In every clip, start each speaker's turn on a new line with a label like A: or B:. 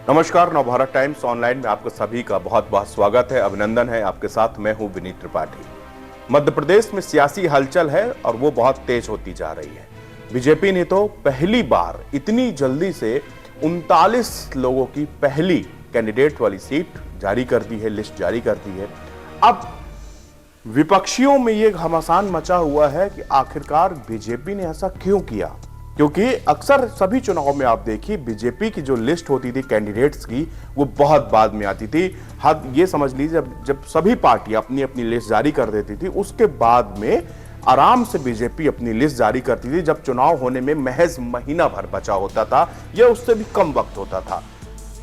A: नमस्कार, Navbharat times online में आपका सभी का बहुत बहुत स्वागत है, अभिनंदन है। आपके साथ मैं हूं विनीत त्रिपाठी। मध्य प्रदेश में सियासी हलचल है और वो बहुत तेज होती जा रही है। बीजेपी ने तो पहली बार इतनी जल्दी से 39 लोगों की पहली कैंडिडेट वाली सीट जारी कर दी है, लिस्ट जारी कर दी है। अब विपक्षियों में ये घमासान मचा हुआ है कि आखिरकार बीजेपी ने ऐसा क्यों किया, क्योंकि अक्सर सभी चुनाव में आप देखिए बीजेपी की जो लिस्ट होती थी कैंडिडेट्स की वो बहुत बाद में आती थी। हद ये समझ लीजिए जब सभी पार्टियां अपनी अपनी लिस्ट जारी कर देती थी उसके बाद में आराम से बीजेपी अपनी लिस्ट जारी करती थी, जब चुनाव होने में महज महीना भर बचा होता था या उससे भी कम वक्त होता था।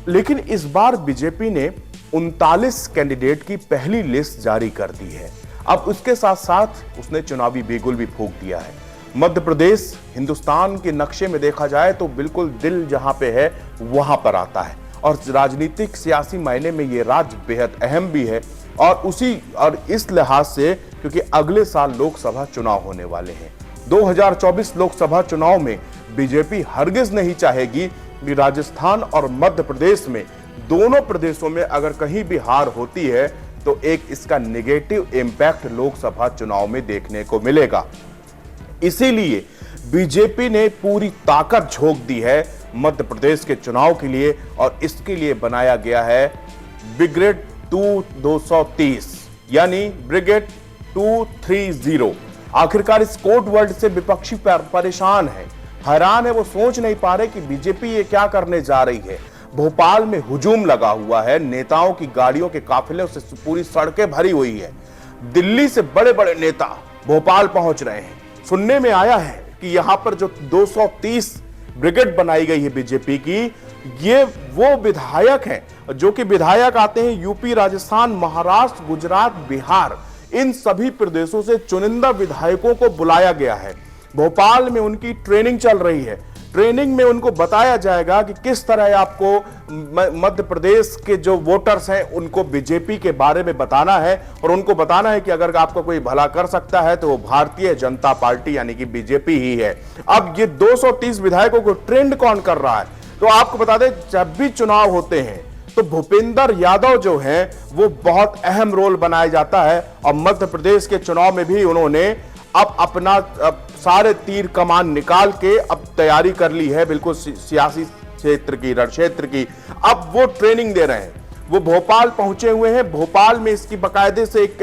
A: लेकिन इस बार बीजेपी ने 39 कैंडिडेट की पहली लिस्ट जारी कर दी है। अब उसके साथ साथ उसने चुनावी बिगुल भी फूंक दिया है। मध्य प्रदेश हिंदुस्तान के नक्शे में देखा जाए तो बिल्कुल दिल जहां पे है वहां पर आता है और राजनीतिक सियासी मायने में ये राज्य बेहद अहम भी है और इस लिहाज से क्योंकि अगले साल लोकसभा चुनाव होने वाले हैं। 2024 लोकसभा चुनाव में बीजेपी हरगिज नहीं चाहेगी कि राजस्थान और मध्य प्रदेश में दोनों प्रदेशों में अगर कहीं भी हार होती है तो एक इसका नेगेटिव इंपैक्ट लोकसभा चुनाव में देखने को मिलेगा। इसीलिए बीजेपी ने पूरी ताकत झोंक दी है मध्य प्रदेश के चुनाव के लिए और इसके लिए बनाया गया है ब्रिगेड 230 यानी ब्रिगेड 230। आखिरकार इस कोड वर्ड से विपक्षी परेशान है, हैरान है, वो सोच नहीं पा रहे कि बीजेपी ये क्या करने जा रही है। भोपाल में हुजूम लगा हुआ है, नेताओं की गाड़ियों के काफिले से पूरी सड़कें भरी हुई है। दिल्ली से बड़े बड़े नेता भोपाल पहुंच रहे हैं। सुनने में आया है कि यहां पर जो 230 ब्रिगेड बनाई गई है बीजेपी की, ये वो विधायक हैं जो कि विधायक आते हैं यूपी, राजस्थान, महाराष्ट्र, गुजरात, बिहार, इन सभी प्रदेशों से चुनिंदा विधायकों को बुलाया गया है। भोपाल में उनकी ट्रेनिंग चल रही है। ट्रेनिंग में उनको बताया जाएगा कि किस तरह आपको मध्य प्रदेश के जो वोटर्स हैं उनको बीजेपी के बारे में बताना है और उनको बताना है कि अगर आपको कोई भला कर सकता है तो वो भारतीय जनता पार्टी यानी कि बीजेपी ही है। अब ये 230 विधायकों को ट्रेंड कौन कर रहा है, तो आपको बता दें जब भी चुनाव होते हैं तो भूपेंद्र यादव जो है वो बहुत अहम रोल बनाया जाता है और मध्य प्रदेश के चुनाव में भी उन्होंने अब अपना सारे तीर कमान निकाल के अब तैयारी कर ली है, बिल्कुल सियासी क्षेत्र की, रण क्षेत्र की। अब वो ट्रेनिंग दे रहे हैं, वो भोपाल पहुंचे हुए हैं। भोपाल में इसकी बाकायदे से एक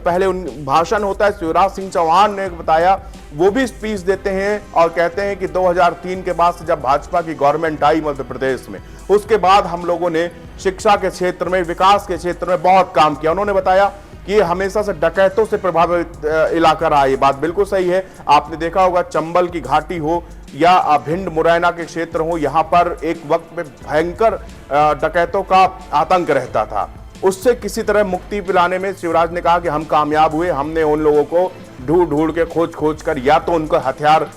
A: पहले भाषण होता है, शिवराज सिंह चौहान ने बताया, वो भी स्पीच देते हैं और कहते हैं कि 2003 के बाद से जब भाजपा की गवर्नमेंट आई मध्य प्रदेश में, उसके बाद हम लोगों ने शिक्षा के क्षेत्र में, विकास के क्षेत्र में बहुत काम किया। उन्होंने बताया कि हमेशा से डकैतों से प्रभावित इलाका रहा। ये बात बिल्कुल सही है। आपने देखा होगा चंबल की घाटी हो या भिंड मुरैना के क्षेत्र हो, यहाँ पर एक वक्त में भयंकर डकैतों का आतंक रहता था। उससे किसी तरह मुक्ति पिलाने में शिवराज ने कहा कि हम कामयाब हुए। हमने उन लोगों को ढूंढ ढूंढ के खोज कर या तो उनको हथियार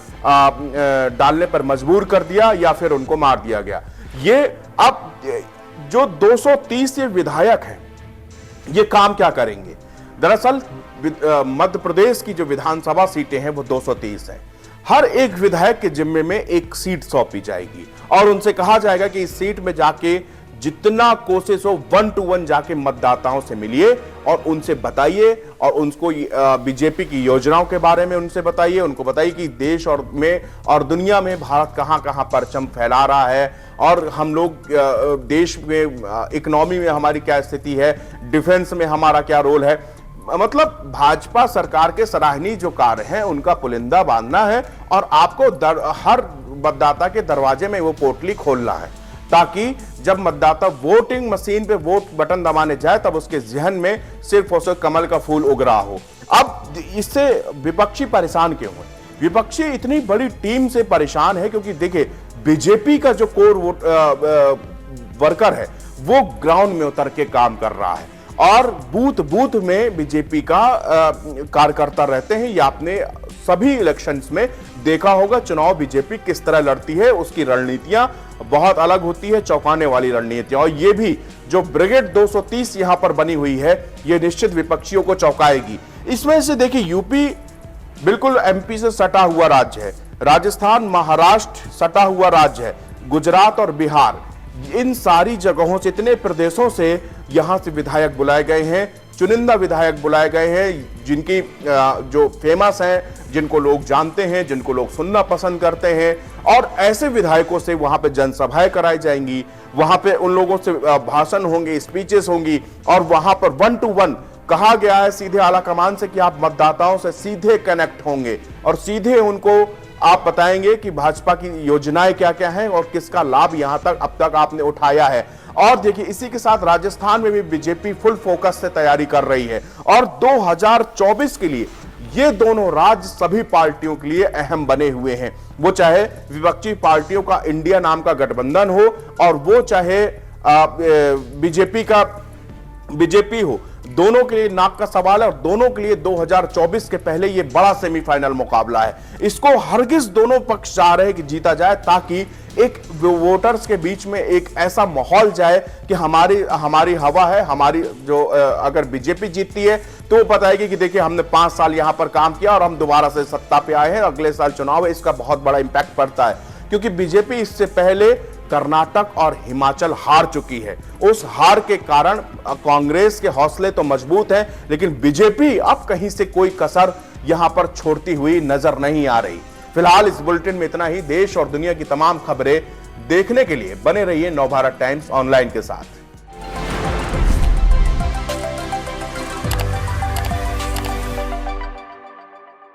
A: डालने पर मजबूर कर दिया या फिर उनको मार दिया गया। ये अब जो 230 विधायक हैं ये काम क्या करेंगे? दरअसल मध्य प्रदेश की जो विधानसभा सीटें हैं वो 230 है। हर एक विधायक के जिम्मे में एक सीट सौंपी जाएगी और उनसे कहा जाएगा कि इस सीट में जाके जितना कोशिश हो 1 to 1 जाके मतदाताओं से मिलिए और उनसे बताइए और उनको बीजेपी की योजनाओं के बारे में उनसे बताइए। उनको बताइए कि देश और दुनिया में भारत कहां कहां परचम फैला रहा है और हम लोग देश में इकोनॉमी में हमारी क्या स्थिति है, डिफेंस में हमारा क्या रोल है। मतलब भाजपा सरकार के सराहनीय जो कार्य हैं उनका पुलिंदा बांधना है और आपको हर मतदाता के दरवाजे में वो पोटली खोलना है ताकि जब मतदाता वोटिंग मशीन पे वोट बटन दबाने जाए तब उसके जहन में सिर्फ और सिर्फ कमल का फूल उग रहा हो। अब इससे विपक्षी परेशान क्यों है? विपक्षी इतनी बड़ी टीम से परेशान है क्योंकि देखिए बीजेपी का जो कोर वर्कर है वो ग्राउंड में उतर के काम कर रहा है और बूथ बूथ में बीजेपी का कार्यकर्ता रहते हैं। ये आपने सभी इलेक्शंस में देखा होगा। चुनाव बीजेपी किस तरह लड़ती है, उसकी रणनीतियां बहुत अलग होती है, चौंकाने वाली रणनीतियां। और ये भी जो ब्रिगेड 230 यहां पर बनी हुई है ये निश्चित विपक्षियों को चौंकाएगी। इसमें से देखिए यूपी बिल्कुल एमपी से सटा हुआ राज्य है, राजस्थान महाराष्ट्र सटा हुआ राज्य है, गुजरात और बिहार इन सारी जगहों से, इतने प्रदेशों से यहां से विधायक बुलाए गए हैं, चुनिंदा विधायक बुलाए गए हैं, जिनकी जो फेमस हैं, जिनको लोग जानते हैं, जिनको लोग सुनना पसंद करते हैं। और ऐसे विधायकों से वहां पे जनसभाएं कराई जाएंगी, वहां पे उन लोगों से भाषण होंगे, स्पीचेस होंगी, और वहां पर 1 to 1 कहा गया है सीधे आला कमान से कि आप मतदाताओं से सीधे कनेक्ट होंगे और सीधे उनको आप बताएंगे कि भाजपा की योजनाएं क्या क्या हैं और किसका लाभ यहां तक अब तक आपने उठाया है। और देखिए, इसी के साथ राजस्थान में भी बीजेपी फुल फोकस से तैयारी कर रही है और 2024 के लिए ये दोनों राज्य सभी पार्टियों के लिए अहम बने हुए हैं। वो चाहे विपक्षी पार्टियों का इंडिया नाम का गठबंधन हो और वो चाहे बीजेपी हो, दोनों के लिए नाक का सवाल है और दोनों के लिए 2024 के पहले ये बड़ा सेमीफाइनल मुकाबला है। इसको हरगिज दोनों पक्ष चाह रहे हैं कि जीता जाए, ताकि एक वोटर्स के बीच में एक ऐसा माहौल जाए कि हमारी हवा है, हमारी जो अगर बीजेपी जीतती है तो बताएगी कि देखिए हमने 5 साल यहां पर काम किया और हम दोबारा से सत्ता पे आए हैं, अगले साल चुनाव है। इसका बहुत बड़ा इंपैक्ट पड़ता है, क्योंकि बीजेपी इससे पहले कर्नाटक और हिमाचल हार चुकी है। उस हार के कारण कांग्रेस के हौसले तो मजबूत हैं, लेकिन बीजेपी अब कहीं से कोई कसर यहां पर छोड़ती हुई नजर नहीं आ रही। फिलहाल इस बुलेटिन में इतना ही। देश और दुनिया की तमाम खबरें देखने के लिए बने रहिए नवभारत टाइम्स ऑनलाइन के साथ।